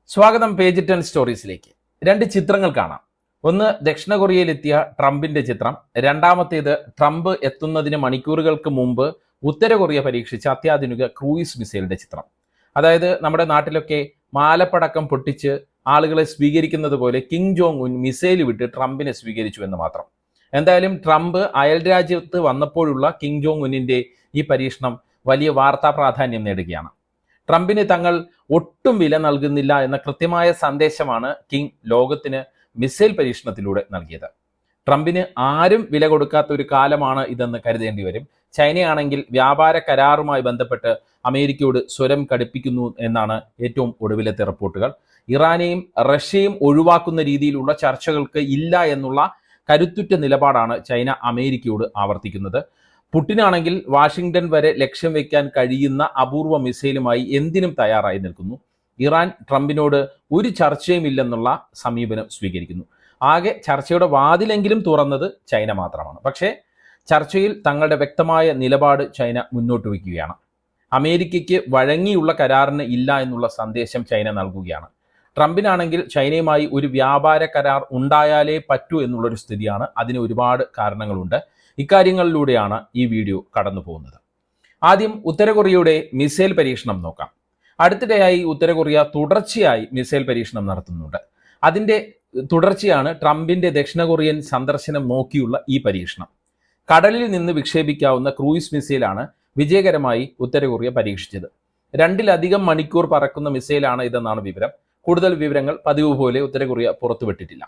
സ്വാഗതം പേജ് 10 സ്റ്റോറീസിലേക്ക്. രണ്ട് ചിത്രങ്ങൾ കാണാം. ഒന്ന് ദക്ഷിണ കൊറിയയിലെത്തിയ ട്രംപിന്റെ ചിത്രം, രണ്ടാമത്തേത് ട്രംപ് എത്തുന്നതിന് മണിക്കൂറുകൾക്ക് മുമ്പ് ഉത്തര കൊറിയ പരീക്ഷിച്ച അത്യാധുനിക ക്രൂയിസ് മിസൈലിന്റെ ചിത്രം. അതായത് നമ്മുടെ നാട്ടിലൊക്കെ മാലപ്പടക്കം പൊട്ടിച്ച് ആളുകളെ സ്വീകരിക്കുന്നത് പോലെ കിം ജോങ് ഉൻ മിസൈൽ വിട്ട് ട്രംപിനെ സ്വീകരിച്ചു എന്ന് മാത്രം. എന്തായാലും ട്രംപ് അയൽ രാജ്യത്ത് വന്നപ്പോഴുള്ള കിം ജോങ് ഉന്നിന്റെ ഈ പരീക്ഷണം വലിയ വാർത്താ പ്രാധാന്യം നേടുകയാണ്. ട്രംപിന് തങ്ങൾ ഒട്ടും വില നൽകുന്നില്ല എന്ന കൃത്യമായ സന്ദേശമാണ് കിം ലോകത്തിന് മിസൈൽ പരീക്ഷണത്തിലൂടെ നൽകിയത്. ട്രംപിന് ആരും വില കൊടുക്കാത്ത ഒരു കാലമാണ് ഇതെന്ന് കരുതേണ്ടി വരും. ചൈനയാണെങ്കിൽ വ്യാപാര കരാറുമായി ബന്ധപ്പെട്ട് അമേരിക്കയോട് സ്വരം കടുപ്പിക്കുന്നു എന്നാണ് ഏറ്റവും ഒടുവിലത്തെ റിപ്പോർട്ടുകൾ. ഇറാനെയും റഷ്യയും ഒഴിവാക്കുന്ന രീതിയിലുള്ള ചർച്ചകൾക്ക് ഇല്ല എന്നുള്ള കരുത്തുറ്റ നിലപാടാണ് ചൈന അമേരിക്കയോട് ആവർത്തിക്കുന്നത്. പുടിനാണെങ്കിൽ വാഷിംഗ്ടൺ വരെ ലക്ഷ്യം വെക്കാൻ കഴിയുന്ന അപൂർവ മിസൈലുമായി എന്തിനും തയ്യാറായി നിൽക്കുന്നു. ഇറാൻ ട്രംപിനോട് ഒരു ചർച്ചയും ഇല്ലെന്നുള്ള സമീപനം സ്വീകരിക്കുന്നു. ആകെ ചർച്ചയുടെ വാതിലെങ്കിലും തുറന്നത് ചൈന മാത്രമാണ്. പക്ഷേ ചർച്ചയിൽ തങ്ങളുടെ വ്യക്തമായ നിലപാട് ചൈന മുന്നോട്ട് വയ്ക്കുകയാണ്. അമേരിക്കയ്ക്ക് വഴങ്ങിയുള്ള കരാറിന് ഇല്ല എന്നുള്ള സന്ദേശം ചൈന നൽകുകയാണ്. ട്രംപിനാണെങ്കിൽ ചൈനയുമായി ഒരു വ്യാപാര കരാർ ഉണ്ടായാലേ പറ്റൂ എന്നുള്ളൊരു സ്ഥിതിയാണ്. അതിന് ഒരുപാട് കാരണങ്ങളുണ്ട്. ഇക്കാര്യങ്ങളിലൂടെയാണ് ഈ വീഡിയോ കടന്നു പോകുന്നത്. ആദ്യം ഉത്തര കൊറിയയുടെ മിസൈൽ പരീക്ഷണം നോക്കാം. അടുത്തിടെയായി ഉത്തര കൊറിയ തുടർച്ചയായി മിസൈൽ പരീക്ഷണം നടത്തുന്നുണ്ട്. അതിൻ്റെ തുടർച്ചയാണ് ട്രംപിന്റെ ദക്ഷിണ കൊറിയൻ സന്ദർശനം നോക്കിയുള്ള ഈ പരീക്ഷണം. കടലിൽ നിന്ന് വിക്ഷേപിക്കാവുന്ന ക്രൂയിസ് മിസൈലാണ് വിജയകരമായി ഉത്തര കൊറിയ പരീക്ഷിച്ചത്. 2 മണിക്കൂർ പറക്കുന്ന മിസൈലാണ് ഇതെന്നാണ് വിവരം. കൂടുതൽ വിവരങ്ങൾ പതിവ് പോലെ ഉത്തര കൊറിയ പുറത്തുവിട്ടിട്ടില്ല.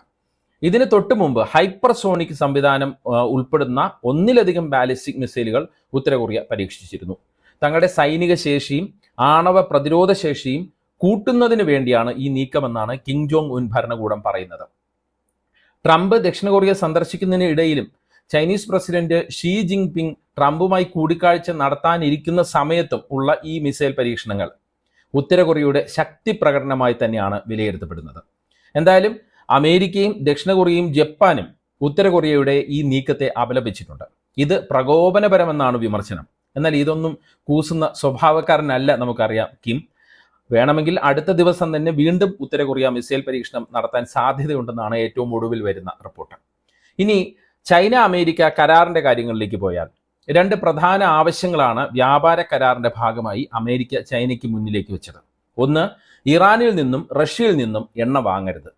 ഇതിന് തൊട്ടു മുമ്പ് ഹൈപ്പർസോണിക് സംവിധാനം ഉൾപ്പെടുന്ന 1 ബാലിസ്റ്റിക് മിസൈലുകൾ ഉത്തര കൊറിയ പരീക്ഷിച്ചിരുന്നു. തങ്ങളുടെ സൈനിക ശേഷിയും ആണവ പ്രതിരോധ ശേഷിയും കൂട്ടുന്നതിന് വേണ്ടിയാണ് ഈ നീക്കമെന്നാണ് കിം ജോങ് ഉൻ ഭരണകൂടം പറയുന്നത്. ട്രംപ് ദക്ഷിണ കൊറിയ സന്ദർശിക്കുന്നതിന് ഇടയിലും ചൈനീസ് പ്രസിഡന്റ് ഷീ ജിങ് പിങ് ട്രംപുമായി കൂടിക്കാഴ്ച നടത്താനിരിക്കുന്ന സമയത്തും ഉള്ള ഈ മിസൈൽ പരീക്ഷണങ്ങൾ ഉത്തര കൊറിയയുടെ ശക്തി പ്രകടനമായി തന്നെയാണ് വിലയിരുത്തപ്പെടുന്നത്. എന്തായാലും അമേരിക്കയും ദക്ഷിണ കൊറിയയും ജപ്പാനും ഉത്തര കൊറിയയുടെ ഈ നീക്കത്തെ അപലപിച്ചിട്ടുണ്ട്. ഇത് പ്രകോപനപരമെന്നാണ് വിമർശനം. എന്നാൽ ഇതൊന്നും കൂസുന്ന സ്വഭാവക്കാരനല്ല നമുക്കറിയാം കിം. വേണമെങ്കിൽ അടുത്ത ദിവസം തന്നെ വീണ്ടും ഉത്തര കൊറിയ മിസൈൽ പരീക്ഷണം നടത്താൻ സാധ്യതയുണ്ടെന്നാണ് ഏറ്റവും ഒടുവിൽ വരുന്ന റിപ്പോർട്ട്. ഇനി ചൈന അമേരിക്ക കരാറിന്റെ കാര്യങ്ങളിലേക്ക് പോയാൽ 2 പ്രധാന ആവശ്യങ്ങളാണ് വ്യാപാര കരാറിന്റെ ഭാഗമായി അമേരിക്ക ചൈനയ്ക്ക് മുന്നിലേക്ക് വെച്ചത്. ഒന്ന്, ഇറാനിൽ നിന്നും റഷ്യയിൽ നിന്നും എണ്ണ വാങ്ങരുത്.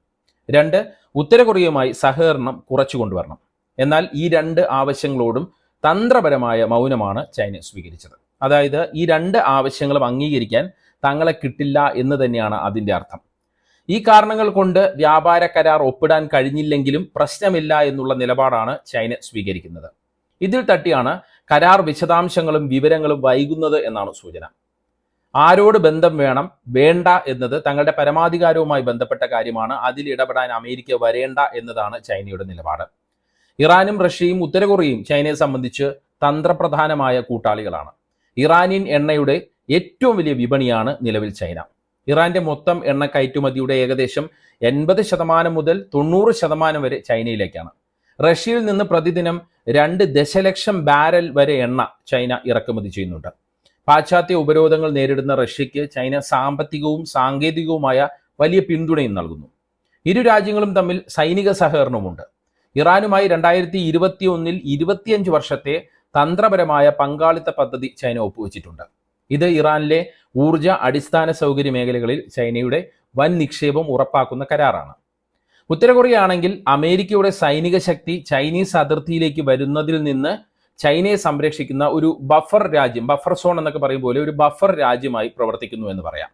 2, ഉത്തര കൊറിയയുമായി സഹകരണം കുറച്ചു കൊണ്ടുവരണം. എന്നാൽ ഈ 2 ആവശ്യങ്ങളോടും തന്ത്രപരമായ മൗനമാണ് ചൈന സ്വീകരിച്ചത്. അതായത് ഈ 2 ആവശ്യങ്ങളും അംഗീകരിക്കാൻ തങ്ങളെ കിട്ടില്ല എന്ന് തന്നെയാണ് അതിൻ്റെ അർത്ഥം. ഈ കാരണങ്ങൾ കൊണ്ട് വ്യാപാര കരാർ ഒപ്പിടാൻ കഴിഞ്ഞില്ലെങ്കിലും പ്രശ്നമില്ല എന്നുള്ള നിലപാടാണ് ചൈന സ്വീകരിക്കുന്നത്. ഇതിൽ തട്ടിയാണ് കരാർ വിശദാംശങ്ങളും വിവരങ്ങളും വൈകുന്നത് എന്നാണ് സൂചന. ആരോട് ബന്ധം വേണം വേണ്ട എന്നത് തങ്ങളുടെ പരമാധികാരവുമായി ബന്ധപ്പെട്ട കാര്യമാണ്. അതിൽ ഇടപെടാൻ അമേരിക്ക വരേണ്ട എന്നതാണ് ചൈനയുടെ നിലപാട്. ഇറാനും റഷ്യയും ഉത്തര കൊറിയയും ചൈനയെ സംബന്ധിച്ച് തന്ത്രപ്രധാനമായ കൂട്ടാളികളാണ്. ഇറാനിയൻ എണ്ണയുടെ ഏറ്റവും വലിയ വിപണിയാണ് നിലവിൽ ചൈന. ഇറാന്റെ മൊത്തം എണ്ണ കയറ്റുമതിയുടെ ഏകദേശം 80% മുതൽ 90% വരെ ചൈനയിലേക്കാണ്. റഷ്യയിൽ നിന്ന് പ്രതിദിനം 2 ദശലക്ഷം ബാരൽ വരെ എണ്ണ ചൈന ഇറക്കുമതി ചെയ്യുന്നുണ്ട്. പാശ്ചാത്യ ഉപരോധങ്ങൾ നേരിടുന്ന റഷ്യയ്ക്ക് ചൈന സാമ്പത്തികവും സാങ്കേതികവുമായ വലിയ പിന്തുണയും നൽകുന്നു. ഇരു രാജ്യങ്ങളും തമ്മിൽ സൈനിക സഹകരണവുമുണ്ട്. ഇറാനുമായി 2021 25 വർഷത്തെ തന്ത്രപരമായ പങ്കാളിത്ത പദ്ധതി ചൈന ഒപ്പുവെച്ചിട്ടുണ്ട്. ഇത് ഇറാനിലെ ഊർജ അടിസ്ഥാന സൗകര്യ മേഖലകളിൽ ചൈനയുടെ വൻ നിക്ഷേപം ഉറപ്പാക്കുന്ന കരാറാണ്. ഉത്തര കൊറിയ ആണെങ്കിൽ അമേരിക്കയുടെ സൈനിക ശക്തി ചൈനീസ് അതിർത്തിയിലേക്ക് വരുന്നതിൽ നിന്ന് ചൈനയെ സംരക്ഷിക്കുന്ന ഒരു ബഫർ രാജ്യം, ബഫർ സോൺ എന്നൊക്കെ പറയും പോലെ ഒരു ബഫർ രാജ്യമായി പ്രവർത്തിക്കുന്നു എന്ന് പറയാം.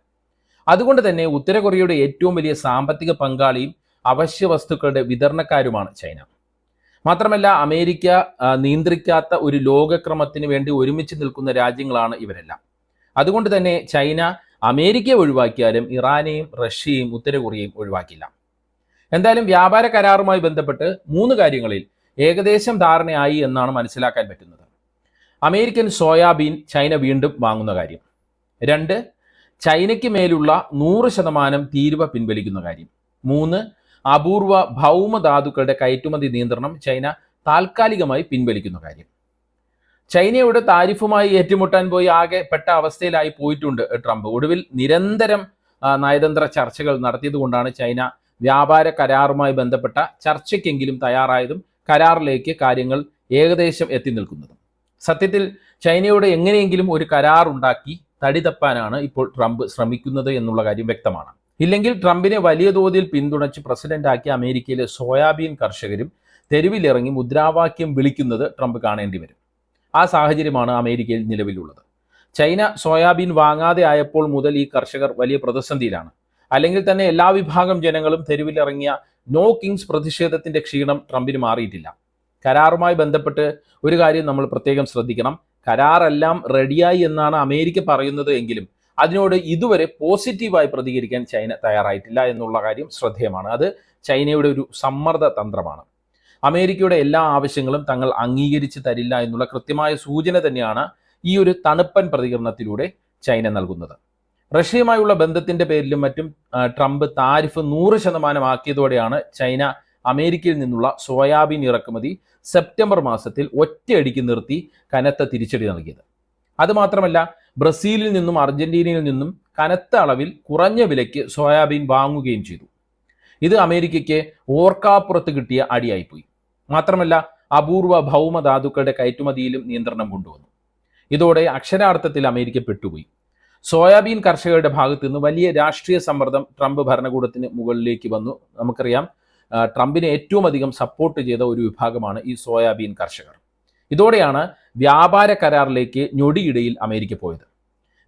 അതുകൊണ്ട് തന്നെ ഉത്തര കൊറിയയുടെ ഏറ്റവും വലിയ സാമ്പത്തിക പങ്കാളിയും അവശ്യ വസ്തുക്കളുടെ വിതരണക്കാരുമാണ് ചൈന. മാത്രമല്ല അമേരിക്ക നിയന്ത്രിക്കാത്ത ഒരു ലോകക്രമത്തിന് വേണ്ടി ഒരുമിച്ച് നിൽക്കുന്ന രാജ്യങ്ങളാണ് ഇവരെല്ലാം. അതുകൊണ്ട് തന്നെ ചൈന അമേരിക്കയെ ഒഴിവാക്കിയാലും ഇറാനെയും റഷ്യയും ഉത്തര കൊറിയയും ഒഴിവാക്കില്ല. എന്തായാലും വ്യാപാര കരാറുമായി ബന്ധപ്പെട്ട് 3 കാര്യങ്ങളിൽ ഏകദേശം ധാരണയായി എന്നാണ് മനസ്സിലാക്കാൻ പറ്റുന്നത്. അമേരിക്കൻ സോയാബീൻ ചൈന വീണ്ടും വാങ്ങുന്ന കാര്യം. 2, ചൈനയ്ക്ക് മേലുള്ള 100% തീരുവ പിൻവലിക്കുന്ന കാര്യം. 3, അപൂർവ ഭൗമധാതുക്കളുടെ കയറ്റുമതി നിയന്ത്രണം ചൈന താൽക്കാലികമായി പിൻവലിക്കുന്ന കാര്യം. ചൈനയുടെ താരിഫുമായി ഏറ്റുമുട്ടാൻ പോയി ആകെ പെട്ട അവസ്ഥയിലായി പോയിട്ടുണ്ട് ട്രംപ്. ഒടുവിൽ നിരന്തരം നയതന്ത്ര ചർച്ചകൾ നടത്തിയതുകൊണ്ടാണ് ചൈന വ്യാപാര കരാറുമായി ബന്ധപ്പെട്ട ചർച്ചയ്ക്കെങ്കിലും തയ്യാറായതും കരാറിലേക്ക് കാര്യങ്ങൾ ഏകദേശം എത്തി നിൽക്കുന്നതും. സത്യത്തിൽ ചൈനയോട് എങ്ങനെയെങ്കിലും ഒരു കരാർ ഉണ്ടാക്കി തടി തപ്പാനാണ് ഇപ്പോൾ ട്രംപ് ശ്രമിക്കുന്നത് എന്നുള്ള കാര്യം വ്യക്തമാണ്. ഇല്ലെങ്കിൽ ട്രംപിനെ വലിയ തോതിൽ പിന്തുണച്ച് പ്രസിഡന്റാക്കിയ അമേരിക്കയിലെ സോയാബീൻ കർഷകരും തെരുവിലിറങ്ങി മുദ്രാവാക്യം വിളിക്കുന്നത് ട്രംപ് കാണേണ്ടി വരും. ആ സാഹചര്യമാണ് അമേരിക്കയിൽ നിലവിലുള്ളത്. ചൈന സോയാബീൻ വാങ്ങാതെ ആയപ്പോൾ മുതൽ ഈ കർഷകർ വലിയ പ്രതിസന്ധിയിലാണ്. അല്ലെങ്കിൽ തന്നെ എല്ലാ വിഭാഗം ജനങ്ങളും തെരുവിലിറങ്ങിയ നോ കിങ്സ് പ്രതിഷേധത്തിന്റെ ക്ഷീണം ട്രംപിന് മാറിയിട്ടില്ല. കരാറുമായി ബന്ധപ്പെട്ട് ഒരു കാര്യം നമ്മൾ പ്രത്യേകം ശ്രദ്ധിക്കണം. കരാറെല്ലാം റെഡിയായി എന്നാണ് അമേരിക്ക പറയുന്നത് എങ്കിലും അതിനോട് ഇതുവരെ പോസിറ്റീവായി പ്രതികരിക്കാൻ ചൈന തയ്യാറായിട്ടില്ല എന്നുള്ള കാര്യം ശ്രദ്ധേയമാണ്. അത് ചൈനയുടെ ഒരു സമ്മർദ്ദ തന്ത്രമാണ്. അമേരിക്കയുടെ എല്ലാ ആവശ്യങ്ങളും തങ്ങൾ അംഗീകരിച്ച് തരില്ല എന്നുള്ള കൃത്യമായ സൂചന തന്നെയാണ് ഈ ഒരു തണുപ്പൻ പ്രതികരണത്തിലൂടെ ചൈന നൽകുന്നത്. റഷ്യയുമായുള്ള ബന്ധത്തിന്റെ പേരിലും മറ്റും ട്രംപ് താരിഫ് 100% ആക്കിയതോടെയാണ് ചൈന അമേരിക്കയിൽ നിന്നുള്ള സോയാബീൻ ഇറക്കുമതി സെപ്റ്റംബർ മാസത്തിൽ ഒറ്റയടിക്ക് നിർത്തി കനത്ത തിരിച്ചടി നൽകിയത്. അതുമാത്രമല്ല, ബ്രസീലിൽ നിന്നും അർജന്റീനയിൽ നിന്നും കനത്ത അളവിൽ കുറഞ്ഞ വിലയ്ക്ക് സോയാബീൻ വാങ്ങുകയും ചെയ്തു. ഇത് അമേരിക്കയ്ക്ക് ഓർക്കാപ്പുറത്ത് കിട്ടിയ അടിയായിപ്പോയി. മാത്രമല്ല, അപൂർവ ഭൗമധാതുക്കളുടെ കയറ്റുമതിയിലും നിയന്ത്രണം കൊണ്ടുവന്നു. ഇതോടെ അക്ഷരാർത്ഥത്തിൽ അമേരിക്ക പെട്ടുപോയി. സോയാബീൻ കർഷകരുടെ ഭാഗത്തു നിന്ന് വലിയ രാഷ്ട്രീയ സമ്മർദ്ദം ട്രംപ് ഭരണകൂടത്തിന് മുകളിലേക്ക് വന്നു. നമുക്കറിയാം, ട്രംപിനെ ഏറ്റവും അധികം സപ്പോർട്ട് ചെയ്ത ഒരു വിഭാഗമാണ് ഈ സോയാബീൻ കർഷകർ. ഇതോടെയാണ് വ്യാപാര കരാറിലേക്ക് ഞൊടിയിടയിൽ അമേരിക്ക പോയത്.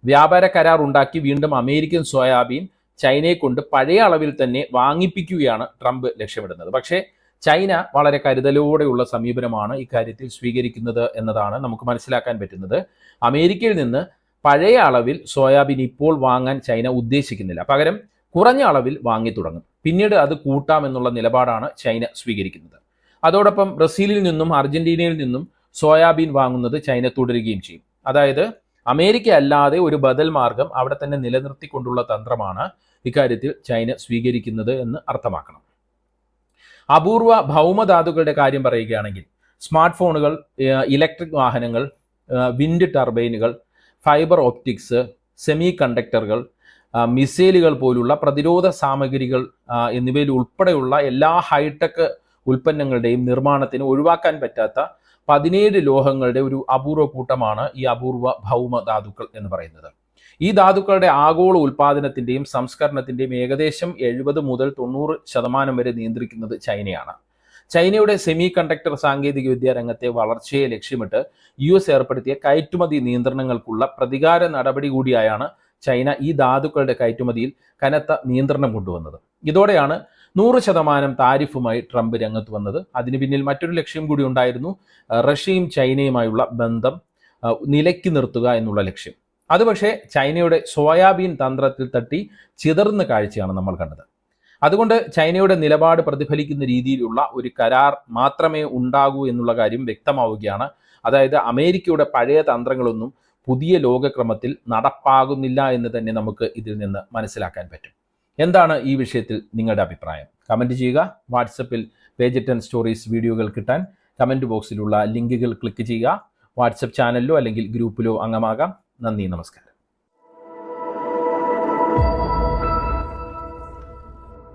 വ്യാപാര കരാർ ഉണ്ടാക്കി വീണ്ടും അമേരിക്കൻ സോയാബീൻ ചൈനയെ കൊണ്ട് പഴയ അളവിൽ തന്നെ വാങ്ങിപ്പിക്കുകയാണ് ട്രംപ് ലക്ഷ്യമിടുന്നത്. പക്ഷേ ചൈന വളരെ കരുതലോടെയുള്ള സമീപനമാണ് ഇക്കാര്യത്തിൽ സ്വീകരിക്കുന്നത് എന്നതാണ് നമുക്ക് മനസ്സിലാക്കാൻ പറ്റുന്നത്. അമേരിക്കയിൽ നിന്ന് പഴയ അളവിൽ സോയാബീൻ ഇപ്പോൾ വാങ്ങാൻ ചൈന ഉദ്ദേശിക്കുന്നില്ല. പകരം കുറഞ്ഞ അളവിൽ വാങ്ങി തുടങ്ങും. പിന്നീട് അത് കൂട്ടാമെന്നുള്ള നിലപാടാണ് ചൈന സ്വീകരിക്കുന്നത്. അതോടൊപ്പം ബ്രസീലിൽ നിന്നും അർജന്റീനയിൽ നിന്നും സോയാബീൻ വാങ്ങുന്നത് ചൈന തുടരുകയും ചെയ്യും. അതായത് അമേരിക്ക അല്ലാതെ ഒരു ബദൽ മാർഗം അവിടെ തന്നെ നിലനിർത്തിക്കൊണ്ടുള്ള തന്ത്രമാണ് ഇക്കാര്യത്തിൽ ചൈന സ്വീകരിക്കുന്നത് എന്ന് അർത്ഥമാക്കണം. അപൂർവ ഭൗമധാതുക്കളുടെ കാര്യം പറയുകയാണെങ്കിൽ സ്മാർട്ട് ഫോണുകൾ, ഇലക്ട്രിക് വാഹനങ്ങൾ, വിൻഡ് ടർബൈനുകൾ, ഫൈബർ ഓപ്റ്റിക്സ്, സെമി കണ്ടക്ടറുകൾ, മിസൈലുകൾ പോലുള്ള പ്രതിരോധ സാമഗ്രികൾ എന്നിവയിൽ ഉൾപ്പെടെയുള്ള എല്ലാ ഹൈടെക് ഉൽപ്പന്നങ്ങളുടെയും നിർമ്മാണത്തിന് ഒഴിവാക്കാൻ പറ്റാത്ത 17 ലോഹങ്ങളുടെ ഒരു അപൂർവ കൂട്ടമാണ് ഈ അപൂർവ ഭൗമധാതുക്കൾ എന്ന് പറയുന്നത്. ഈ ധാതുക്കളുടെ ആഗോള ഉൽപാദനത്തിന്റെയും സംസ്കരണത്തിന്റെയും ഏകദേശം 70 മുതൽ 90% വരെ നിയന്ത്രിക്കുന്നത് ചൈനയാണ്. ചൈനയുടെ സെമി കണ്ടക്ടർ സാങ്കേതികവിദ്യ രംഗത്തെ വളർച്ചയെ ലക്ഷ്യമിട്ട് US ഏർപ്പെടുത്തിയ കയറ്റുമതി നിയന്ത്രണങ്ങൾക്കുള്ള പ്രതികാര നടപടി കൂടിയായാണ് ചൈന ഈ ധാതുക്കളുടെ കയറ്റുമതിയിൽ കനത്ത നിയന്ത്രണം കൊണ്ടുവന്നത്. ഇതോടെയാണ് 100% താരിഫുമായി ട്രംപ് രംഗത്ത് വന്നത്. അതിന് പിന്നിൽ മറ്റൊരു ലക്ഷ്യം കൂടി ഉണ്ടായിരുന്നു. റഷ്യയും ചൈനയുമായുള്ള ബന്ധം നിലയ്ക്ക് നിർത്തുക എന്നുള്ള ലക്ഷ്യം. അത് പക്ഷേ ചൈനയുടെ സോയാബീൻ തന്ത്രത്തിൽ തട്ടി ചിതറുന്ന കാഴ്ചയാണ് നമ്മൾ കണ്ടത്. അതുകൊണ്ട് ചൈനയുടെ നിലപാട് പ്രതിഫലിക്കുന്ന രീതിയിലുള്ള ഒരു കരാർ മാത്രമേ ഉണ്ടാകൂ എന്നുള്ള കാര്യം വ്യക്തമാവുകയാണ്. അതായത് അമേരിക്കയുടെ പഴയ തന്ത്രങ്ങളൊന്നും പുതിയ ലോകക്രമത്തിൽ നടപ്പാകുന്നില്ല എന്ന് തന്നെ നമുക്ക് ഇതിൽ നിന്ന് മനസ്സിലാക്കാൻ പറ്റും. എന്താണ് ഈ വിഷയത്തിൽ നിങ്ങളുടെ അഭിപ്രായം? കമൻറ്റ് ചെയ്യുക. വാട്സപ്പിൽ പേജ് 10 സ്റ്റോറീസ് വീഡിയോകൾ കിട്ടാൻ കമൻറ്റ് ബോക്സിലുള്ള ലിങ്കുകൾ ക്ലിക്ക് ചെയ്യുക. വാട്സപ്പ് ചാനലിലോ അല്ലെങ്കിൽ ഗ്രൂപ്പിലോ അംഗമാകാം. നന്ദി, നമസ്കാരം.